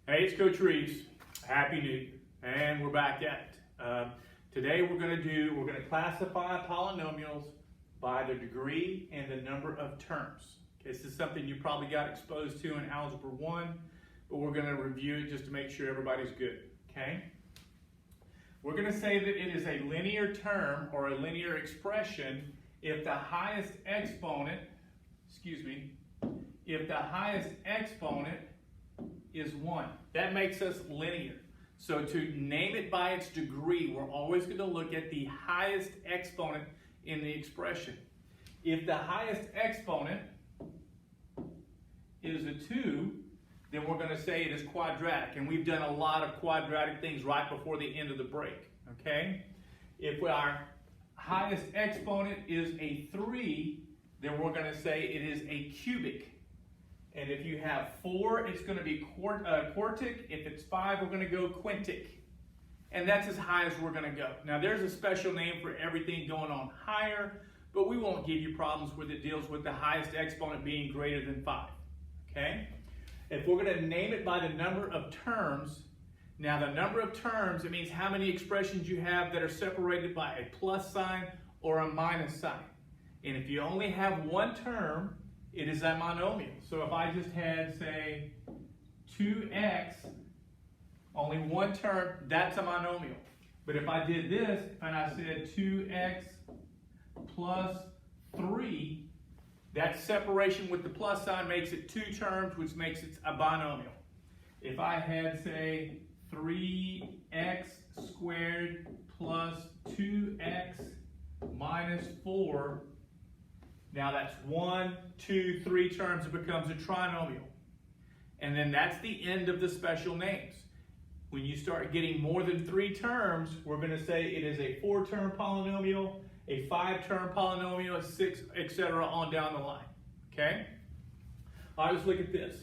Hey, it's Coach Reeves. Happy New Year. And we're back at it. Today we're going to classify polynomials by their degree and the number of terms. Okay, this is something you probably got exposed to in Algebra 1, but we're going to review it just to make sure everybody's good. Okay? We're going to say that it is a linear term or a linear expression if the highest exponent, if the highest exponent is 1. That makes us linear. So to name it by its degree, we're always going to look at the highest exponent in the expression. If the highest exponent is a 2, then we're going to say it is quadratic. And we've done a lot of quadratic things right before the end of the break. Okay? If our highest exponent is a 3, then we're going to say it is a cubic. And if you have 4, it's going to be quartic. If it's 5, we're going to go quintic. And that's as high as we're going to go. Now, there's a special name for everything going on higher, but we won't give you problems with it deals with the highest exponent being greater than 5. Okay? If we're going to name it by the number of terms, now the number of terms, it means how many expressions you have that are separated by a plus sign or a minus sign. And if you only have one term, it is a monomial. So if I just had, say, 2x, only one term, that's a monomial. But if I did this, and I said 2x plus 3, that separation with the plus sign makes it 2 terms, which makes it a binomial. If I had, say, 3x squared plus 2x minus 4, now that's 1, 2, 3 terms, it becomes a trinomial. And then that's the end of the special names. When you start getting more than 3 terms, we're going to say it is a 4-term polynomial, a 5-term polynomial, a 6, etc. on down the line. Okay? All right, let's look at this.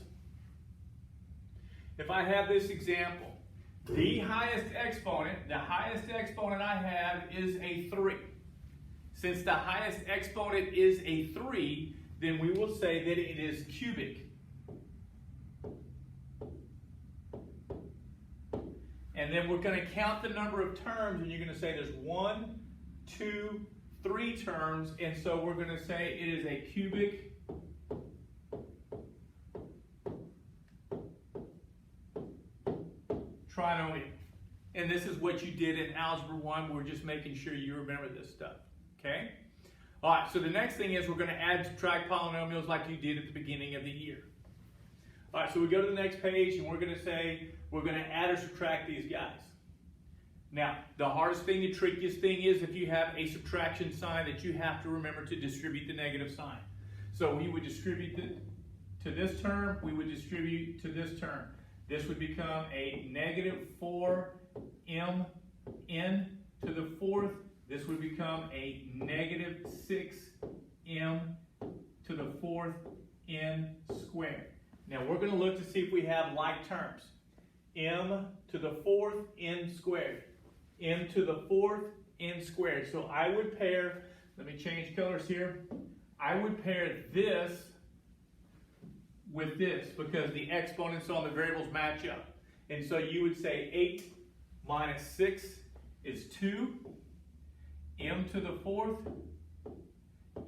If I have this example, the highest exponent I have is a 3. Since the highest exponent is a 3, then we will say that it is cubic. And then we're going to count the number of terms, and you're going to say there's 1, 2, 3 terms, and so we're going to say it is a cubic trinomial. And this is what you did in Algebra 1. We're just making sure you remember this stuff. Okay? All right, so the next thing is we're going to add and subtract polynomials like you did at the beginning of the year. All right, so we go to the next page and we're going to say we're going to add or subtract these guys. Now, the hardest thing, the trickiest thing is if you have a subtraction sign that you have to remember to distribute the negative sign. So we would distribute to this term, we would distribute to this term. This would become a negative 4mn to the 4th. This would become a negative 6m to the 4th n squared. Now we're going to look to see if we have like terms. M to the 4th n squared. M to the 4th n squared. So I would pair, let me change colors here. I would pair this with this because the exponents on the variables match up. And so you would say 8 minus 6 is 2. M to the 4th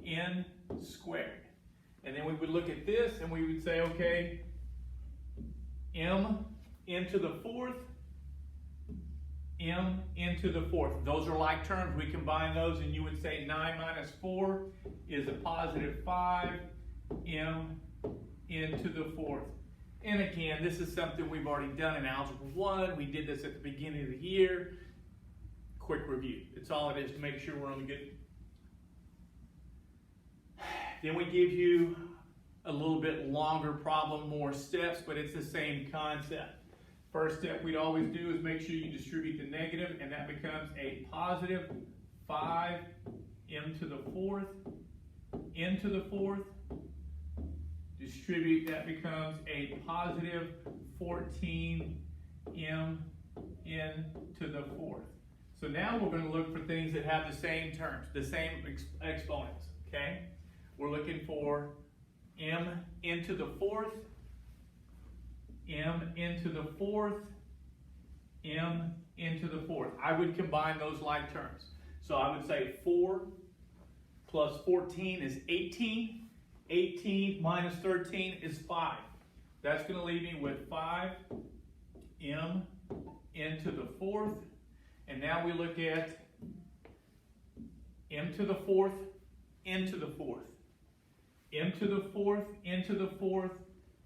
n squared. And then we would look at this and we would say, okay, m n to the 4th, m n to the 4th. Those are like terms. We combine those and you would say 9 minus 4 is a positive 5, m n to the 4th. And again, this is something we've already done in Algebra 1. We did this at the beginning of the year. Quick review. It's all it is to make sure we're on the good. Then we give you a little bit longer problem, more steps, but it's the same concept. First step we'd always do is make sure you distribute the negative, and that becomes a positive 5m to the 4th, n to the 4th. Distribute, that becomes a positive 14m n to the 4th. So now we're going to look for things that have the same terms, the same exponents, okay? We're looking for m n to the 4th m into the fourth, m into the fourth. I would combine those like terms. So I would say 4 plus 14 is 18. 18 minus 13 is 5. That's going to leave me with 5m into the fourth. And now we look at m to the fourth into the fourth. M to the fourth into the fourth.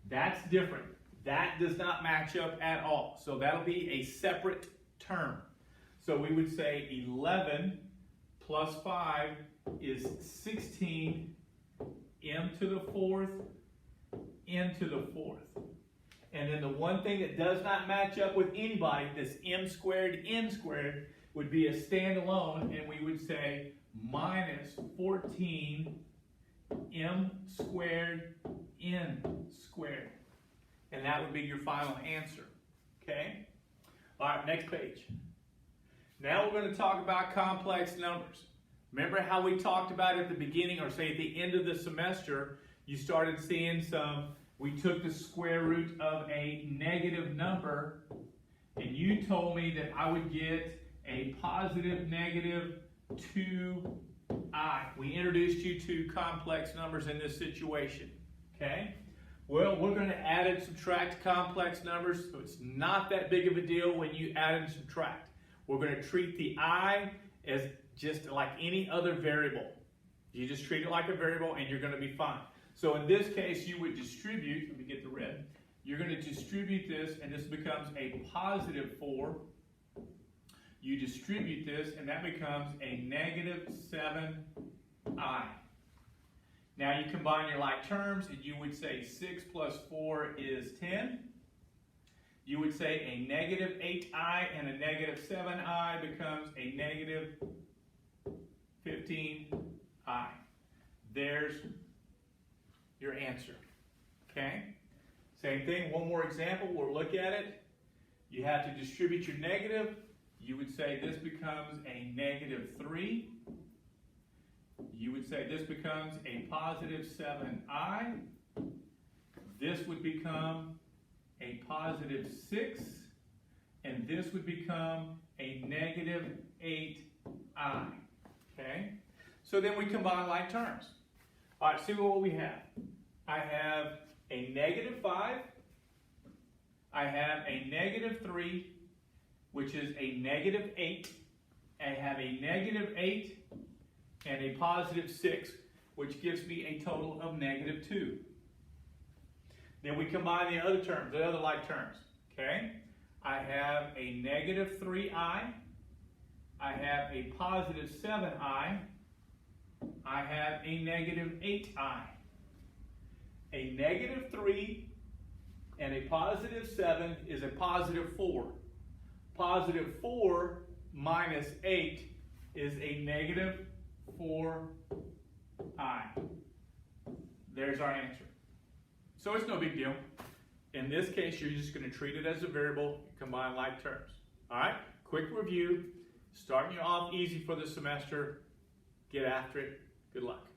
That's different. That does not match up at all. So that'll be a separate term. So we would say 11 plus 5 is 16 m to the fourth into the fourth. And then the one thing that does not match up with anybody, this m squared, n squared, would be a standalone, and we would say minus 14 m squared n squared. And that would be your final answer. Okay? All right, next page. Now we're going to talk about complex numbers. Remember how we talked about at the beginning, or say at the end of the semester, you started seeing we took the square root of a negative number, and you told me that I would get a positive negative 2i. We introduced you to complex numbers in this situation, okay? Well, we're going to add and subtract complex numbers, so it's not that big of a deal when you add and subtract. We're going to treat the I as just like any other variable. You just treat it like a variable and you're going to be fine. So in this case, you would distribute, let me get the red, you're going to distribute this and this becomes a positive 4. You distribute this and that becomes a negative 7i. Now you combine your like terms and you would say 6 plus 4 is 10. You would say a negative 8i and a negative 7i becomes a negative 15i. There's your answer. Okay? Same thing, one more example, we'll look at it. You have to distribute your negative. You would say this becomes a negative 3. You would say this becomes a positive 7i. This would become a positive 6. And this would become a negative 8i. Okay? So then we combine like terms. All right, see what we have. I have a negative 5. I have a negative 3, which is a negative 8. I have a negative 8 and a positive 6, which gives me a total of negative 2. Then we combine the other terms, the other like terms. Okay? I have a negative 3i. I have a positive 7i. I have a negative 8i. A negative 3 and a positive 7 is a positive 4. Positive 4 minus 8 is a negative 4i. There's our answer. So it's no big deal. In this case, you're just going to treat it as a variable, combine like terms. All right, quick review. Starting you off easy for the semester. Get after it. Good luck.